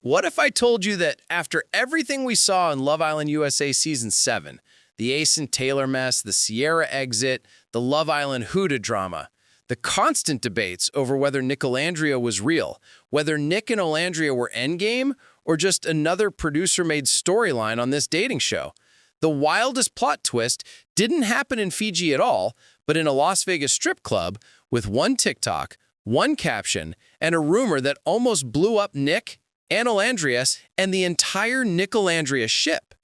What if I told you that after everything we saw in Love Island USA Season 7, the Ace and Taylor mess, the Sierra exit, the Love Island Huda drama, the constant debates over whether Nicolandria was real, whether Nic and Olandria were endgame, or just another producer-made storyline on this dating show, the wildest plot twist didn't happen in Fiji at all, but in a Las Vegas strip club with one TikTok, one caption, and a rumor that almost blew up Nic and Alandria and the entire Nicolandria ship.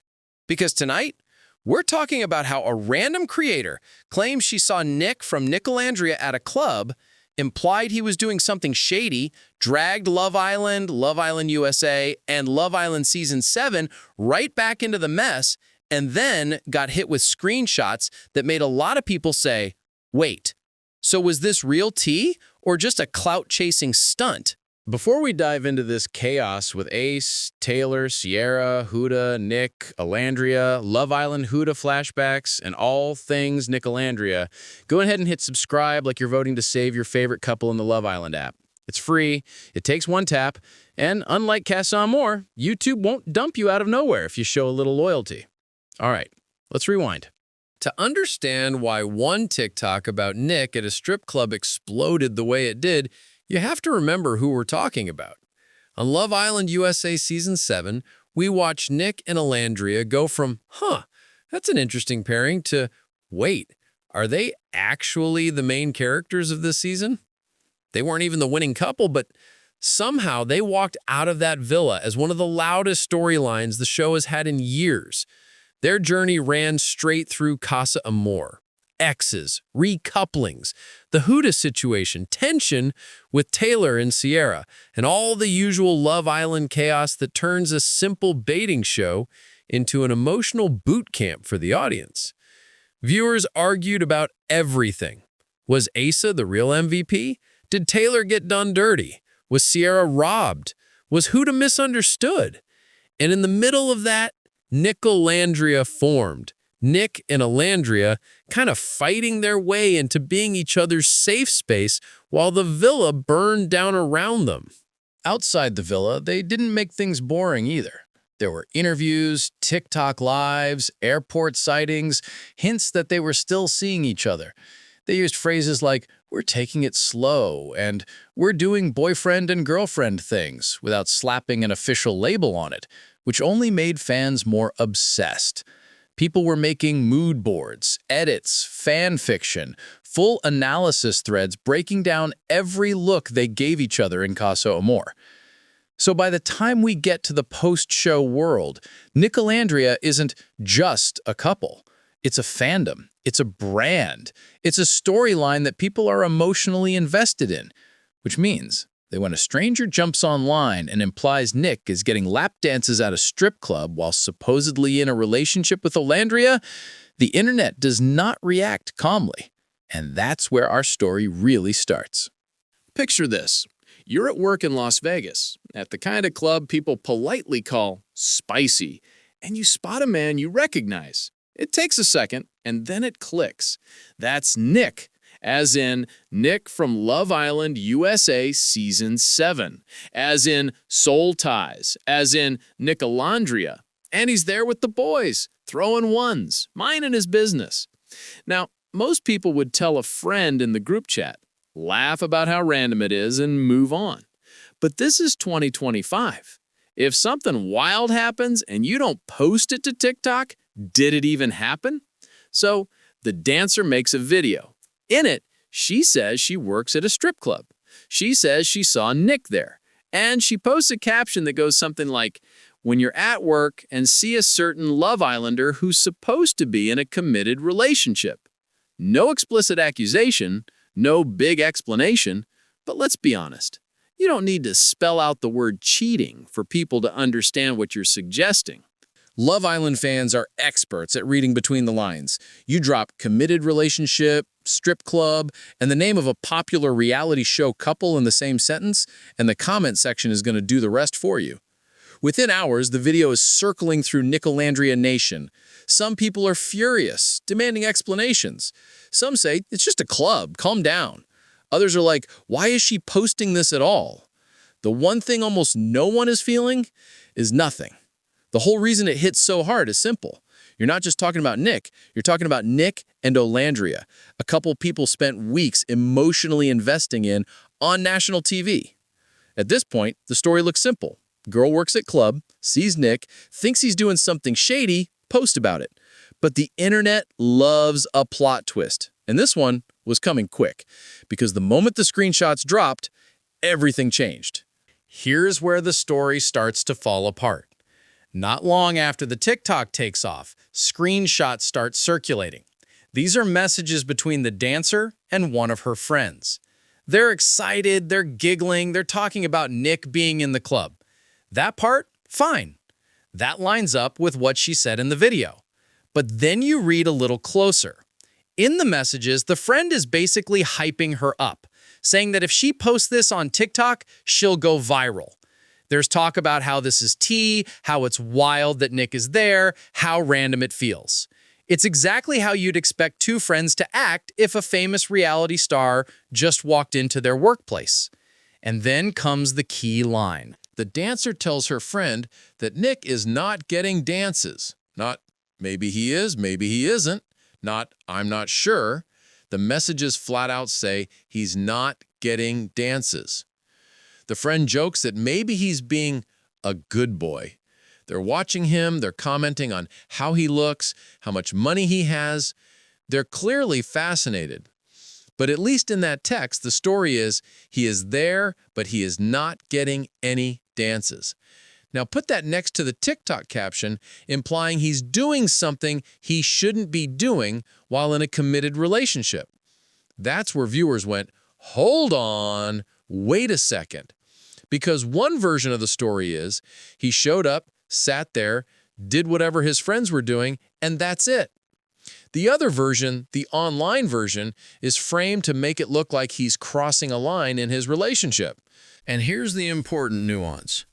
Because tonight, we're talking about how a random creator claims she saw Nic from Nicolandria at a club, implied he was doing something shady, dragged Love Island USA, and Love Island Season 7 right back into the mess, and then got hit with screenshots that made a lot of people say, wait, so was this real tea or just a clout-chasing stunt? Before we dive into this chaos with Ace, Taylor, Sierra, Huda, Nic, Alandria, Love Island Huda flashbacks, and all things Nicolandria, go ahead and hit subscribe like you're voting to save your favorite couple in the Love Island app. It's free, it takes one tap, and unlike Cast On More, YouTube won't dump you out of nowhere if you show a little loyalty. All right, let's rewind. To understand why one TikTok about Nic at a strip club exploded the way it did, you have to remember who we're talking about. On Love Island USA Season 7, we watched Nic and Alandria go from, that's an interesting pairing, to, wait, are they actually the main characters of this season? They weren't even the winning couple, but somehow they walked out of that villa as one of the loudest storylines the show has had in years. Their journey ran straight through Casa Amor, exes, recouplings, the Huda situation, tension with Taylor and Sierra, and all the usual Love Island chaos that turns a simple baiting show into an emotional boot camp for the audience. Viewers argued about everything. Was Asa the real MVP? Did Taylor get done dirty? Was Sierra robbed? Was Huda misunderstood? And in the middle of that, Nicolandria formed. Nic and Alandria kind of fighting their way into being each other's safe space while the villa burned down around them. Outside the villa, they didn't make things boring either. There were interviews, TikTok lives, airport sightings, hints that they were still seeing each other. They used phrases like, "we're taking it slow," and "we're doing boyfriend and girlfriend things," without slapping an official label on it, which only made fans more obsessed. People were making mood boards, edits, fan fiction, full analysis threads breaking down every look they gave each other in Casa Amor. So by the time we get to the post-show world, Nicolandria isn't just a couple. It's a fandom. It's a brand. It's a storyline that people are emotionally invested in, which means that when a stranger jumps online and implies Nic is getting lap dances at a strip club while supposedly in a relationship with Alandria, the internet does not react calmly. And that's where our story really starts. Picture this. You're at work in Las Vegas, at the kind of club people politely call spicy, and you spot a man you recognize. It takes a second, and then it clicks. That's Nic. As in Nic from Love Island USA Season 7, as in Soul Ties, as in Nicolandria. And he's there with the boys, throwing ones, minding his business. Now, most people would tell a friend in the group chat, laugh about how random it is, and move on. But this is 2025. If something wild happens and you don't post it to TikTok, did it even happen? So, the dancer makes a video. In it, she says she works at a strip club. She says she saw Nic there. And she posts a caption that goes something like, "When you're at work and see a certain Love Islander who's supposed to be in a committed relationship." No explicit accusation, no big explanation, but let's be honest. You don't need to spell out the word cheating for people to understand what you're suggesting. Love Island fans are experts at reading between the lines. You drop committed relationship, strip club, and the name of a popular reality show couple in the same sentence, and the comment section is going to do the rest for you. Within hours, the video is circling through Nicolandria Nation. Some people are furious, demanding explanations. Some say, it's just a club, calm down. Others are like, why is she posting this at all? The one thing almost no one is feeling is nothing. The whole reason it hits so hard is simple. You're not just talking about Nic, you're talking about Nic and Olandria, a couple people spent weeks emotionally investing in on national TV. At this point, the story looks simple. Girl works at club, sees Nic, thinks he's doing something shady, post about it. But the internet loves a plot twist. And this one was coming quick, because the moment the screenshots dropped, everything changed. Here's where the story starts to fall apart. Not long after the TikTok takes off, screenshots start circulating. These are messages between the dancer and one of her friends. They're excited, they're giggling, they're talking about Nic being in the club. That part, fine. That lines up with what she said in the video. But then you read a little closer. In the messages, the friend is basically hyping her up, saying that if she posts this on TikTok, she'll go viral. There's talk about how this is tea, how it's wild that Nic is there, how random it feels. It's exactly how you'd expect two friends to act if a famous reality star just walked into their workplace. And then comes the key line. The dancer tells her friend that Nic is not getting dances. Not, maybe he is, maybe he isn't. Not, I'm not sure. The messages flat out say he's not getting dances. The friend jokes that maybe he's being a good boy. They're watching him, they're commenting on how he looks, how much money he has. They're clearly fascinated. But at least in that text, the story is he is there, but he is not getting any dances. Now put that next to the TikTok caption, implying he's doing something he shouldn't be doing while in a committed relationship. That's where viewers went, hold on, wait a second. Because one version of the story is he showed up, sat there, did whatever his friends were doing, and that's it. The other version, the online version, is framed to make it look like he's crossing a line in his relationship. And here's the important nuance.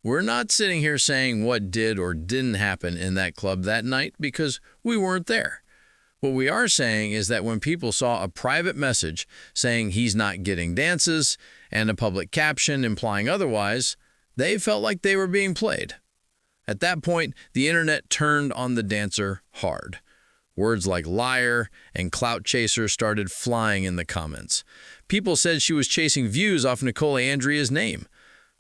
We're not sitting here saying what did or didn't happen in that club that night because we weren't there. What we are saying is that when people saw a private message saying he's not getting dances and a public caption implying otherwise, they felt like they were being played. At that point, the internet turned on the dancer hard. Words like liar and clout chaser started flying in the comments. People said she was chasing views off Nicolandria's name.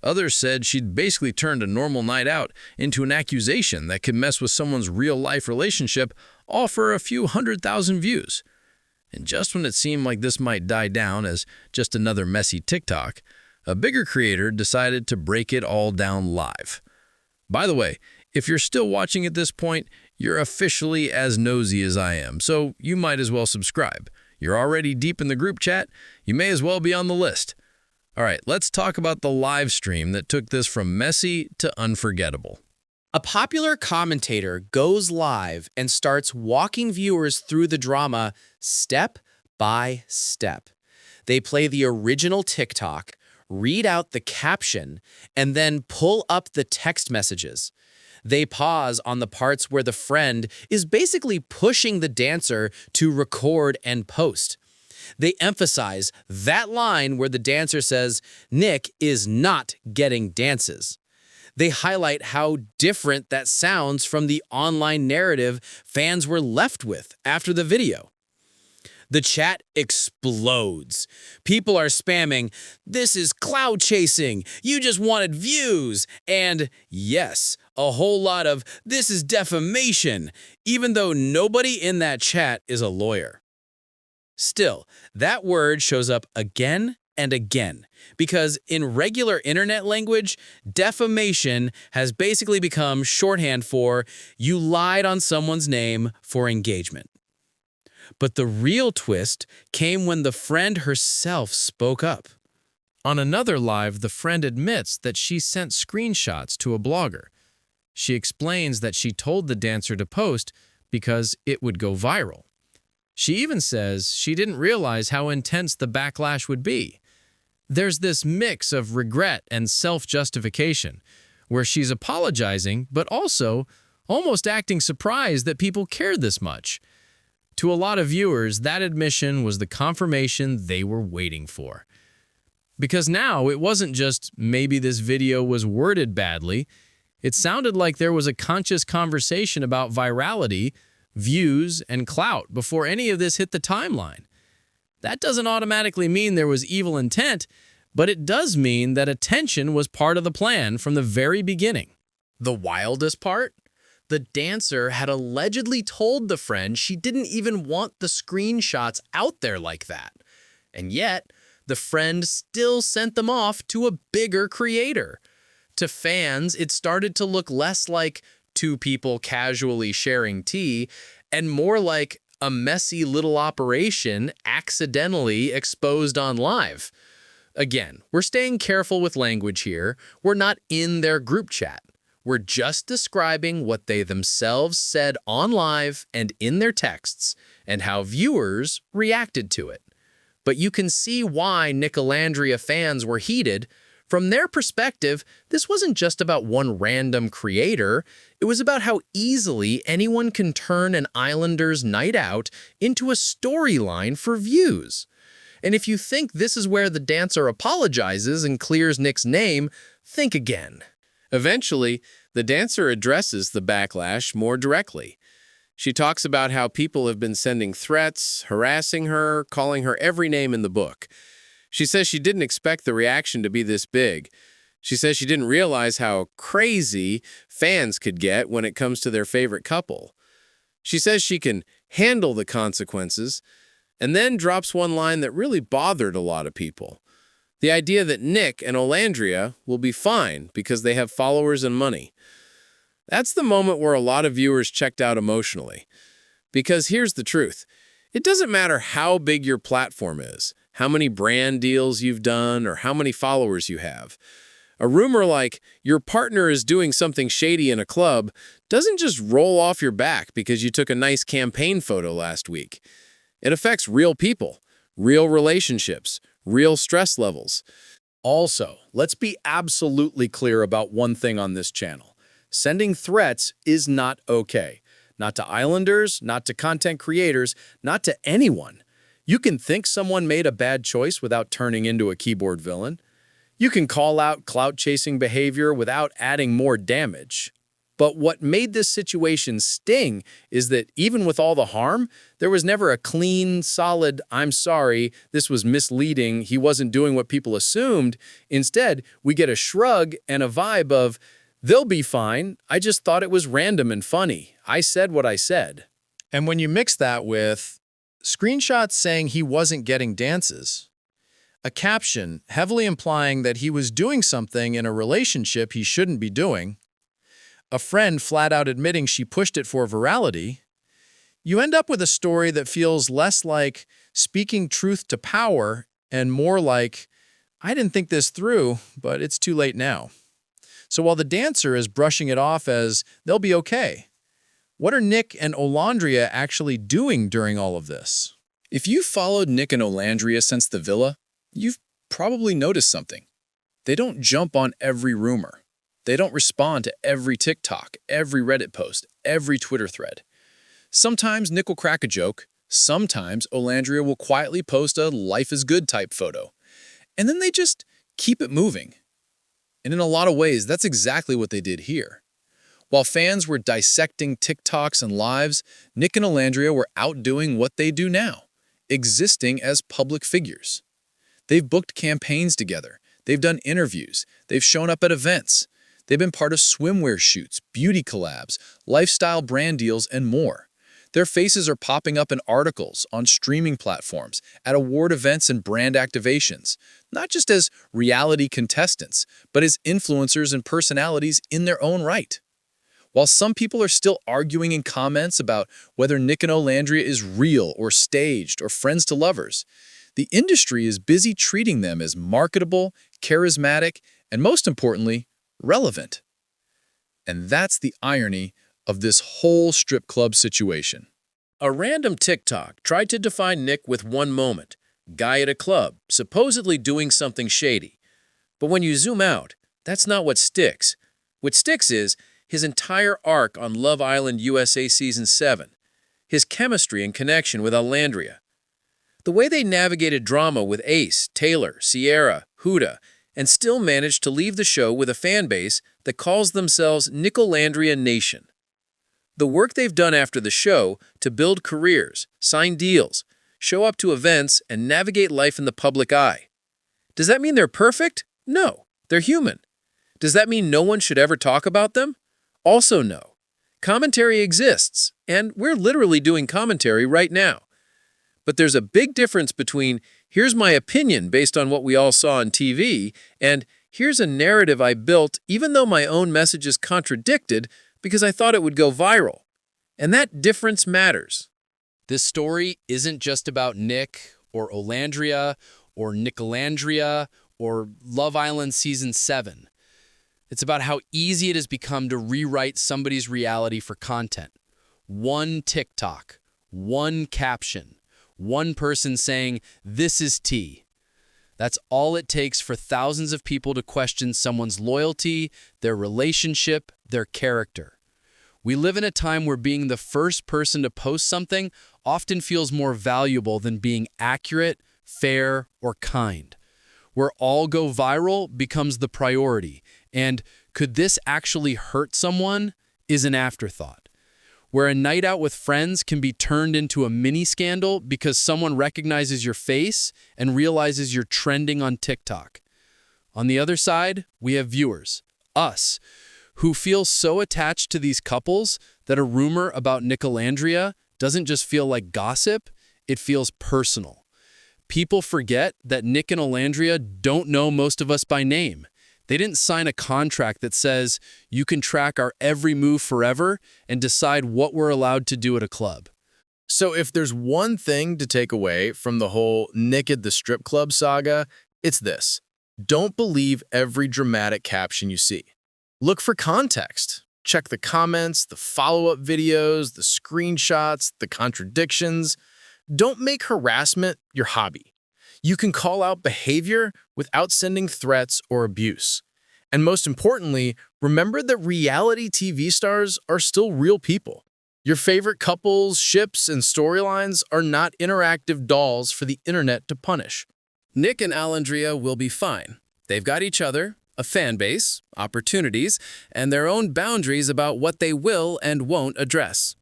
Others said she'd basically turned a normal night out into an accusation that could mess with someone's real-life relationship, all for a few 100,000 views. And just when it seemed like this might die down as just another messy TikTok, a bigger creator decided to break it all down live. By the way, if you're still watching at this point, you're officially as nosy as I am, so you might as well subscribe. You're already deep in the group chat, you may as well be on the list. All right, let's talk about the live stream that took this from messy to unforgettable. A popular commentator goes live and starts walking viewers through the drama step by step. They play the original TikTok, read out the caption, and then pull up the text messages. They pause on the parts where the friend is basically pushing the dancer to record and post. They emphasize that line where the dancer says, Nic is not getting dances. They highlight how different that sounds from the online narrative fans were left with after the video. The chat explodes. People are spamming, "This is cloud chasing, you just wanted views," and yes, a whole lot of "this is defamation," even though nobody in that chat is a lawyer. Still, that word shows up again and again, because in regular internet language, defamation has basically become shorthand for you lied on someone's name for engagement. But the real twist came when the friend herself spoke up. On another live, the friend admits that she sent screenshots to a blogger. She explains that she told the dancer to post because it would go viral. She even says she didn't realize how intense the backlash would be. There's this mix of regret and self-justification, where she's apologizing but also almost acting surprised that people cared this much. To a lot of viewers, that admission was the confirmation they were waiting for. Because now it wasn't just maybe this video was worded badly. It sounded like there was a conscious conversation about virality, views, and clout before any of this hit the timeline. That doesn't automatically mean there was evil intent, but it does mean that attention was part of the plan from the very beginning. The wildest part? The dancer had allegedly told the friend she didn't even want the screenshots out there like that. And yet, the friend still sent them off to a bigger creator. To fans, it started to look less like two people casually sharing tea and more like a messy little operation accidentally exposed on live. Again, we're staying careful with language here. We're not in their group chat. We're just describing what they themselves said on live and in their texts and how viewers reacted to it. But you can see why Nicolandria fans were heated. From their perspective, this wasn't just about one random creator. It was about how easily anyone can turn an Islanders night out into a storyline for views. And if you think this is where the dancer apologizes and clears Nic's name, think again. Eventually, the dancer addresses the backlash more directly. She talks about how people have been sending threats, harassing her, calling her every name in the book. She says she didn't expect the reaction to be this big. She says she didn't realize how crazy fans could get when it comes to their favorite couple. She says she can handle the consequences, and then drops one line that really bothered a lot of people. The idea that Nic and Olandria will be fine because they have followers and money. That's the moment where a lot of viewers checked out emotionally. Because here's the truth. It doesn't matter how big your platform is, how many brand deals you've done, or how many followers you have. A rumor like your partner is doing something shady in a club doesn't just roll off your back because you took a nice campaign photo last week. It affects real people, real relationships, real stress levels. Also, let's be absolutely clear about one thing on this channel. Sending threats is not okay. Not to Islanders, not to content creators, not to anyone. You can think someone made a bad choice without turning into a keyboard villain. You can call out clout-chasing behavior without adding more damage. But what made this situation sting is that even with all the harm, there was never a clean, solid, "I'm sorry, this was misleading, he wasn't doing what people assumed." Instead, we get a shrug and a vibe of, "They'll be fine, I just thought it was random and funny. I said what I said." And when you mix that with screenshots saying he wasn't getting dances, a caption heavily implying that he was doing something in a relationship he shouldn't be doing, a friend flat out admitting she pushed it for virality, you end up with a story that feels less like speaking truth to power and more like, "I didn't think this through, but it's too late now." So while the dancer is brushing it off as they'll be okay, what are Nic and Olandria actually doing during all of this? If you've followed Nic and Olandria since the villa, you've probably noticed something. They don't jump on every rumor. They don't respond to every TikTok, every Reddit post, every Twitter thread. Sometimes Nic will crack a joke. Sometimes Olandria will quietly post a life is good type photo. And then they just keep it moving. And in a lot of ways, that's exactly what they did here. While fans were dissecting TikToks and lives, Nic and Olandria were out doing what they do now, existing as public figures. They've booked campaigns together. They've done interviews. They've shown up at events. They've been part of swimwear shoots, beauty collabs, lifestyle brand deals, and more. Their faces are popping up in articles, on streaming platforms, at award events and brand activations, not just as reality contestants, but as influencers and personalities in their own right. While some people are still arguing in comments about whether Nic and Olandria is real or staged or friends to lovers, the industry is busy treating them as marketable, charismatic, and most importantly, relevant. And that's the irony of this whole strip club situation. A random TikTok tried to define Nic with one moment. Guy at a club, supposedly doing something shady. But when you zoom out, that's not what sticks. What sticks is his entire arc on Love Island USA Season 7, his chemistry and connection with Alandria, the way they navigated drama with Ace, Taylor, Sierra, Huda, and still manage to leave the show with a fan base that calls themselves Nicolandria Nation. The work they've done after the show to build careers, sign deals, show up to events, and navigate life in the public eye. Does that mean they're perfect? No, they're human. Does that mean no one should ever talk about them? Also no. Commentary exists, and we're literally doing commentary right now. But there's a big difference between here's my opinion based on what we all saw on TV, and here's a narrative I built even though my own message is contradicted because I thought it would go viral. And that difference matters. This story isn't just about Nic or Olandria or Nicolandria or Love Island Season 7. It's about how easy it has become to rewrite somebody's reality for content. One TikTok, one caption, one person saying, "This is tea." That's all it takes for thousands of people to question someone's loyalty, their relationship, their character. We live in a time where being the first person to post something often feels more valuable than being accurate, fair, or kind. Where all go viral becomes the priority, and could this actually hurt someone is an afterthought. Where a night out with friends can be turned into a mini scandal because someone recognizes your face and realizes you're trending on TikTok. On the other side, we have viewers, us, who feel so attached to these couples that a rumor about Nicolandria doesn't just feel like gossip, it feels personal. People forget that Nic and Olandria don't know most of us by name. They didn't sign a contract that says you can track our every move forever and decide what we're allowed to do at a club. So if there's one thing to take away from the whole Nic at the strip club saga, it's this. Don't believe every dramatic caption you see. Look for context. Check the comments, the follow-up videos, the screenshots, the contradictions. Don't make harassment your hobby. You can call out behavior without sending threats or abuse. And most importantly, remember that reality TV stars are still real people. Your favorite couples, ships, and storylines are not interactive dolls for the internet to punish. Nic and Alandria will be fine. They've got each other, a fan base, opportunities, and their own boundaries about what they will and won't address.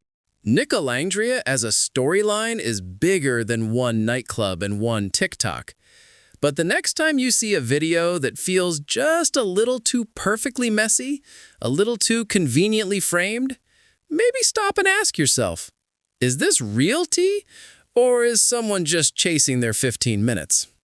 Nicolandria as a storyline is bigger than one nightclub and one TikTok. But the next time you see a video that feels just a little too perfectly messy, a little too conveniently framed, maybe stop and ask yourself, is this real tea, or is someone just chasing their 15 minutes?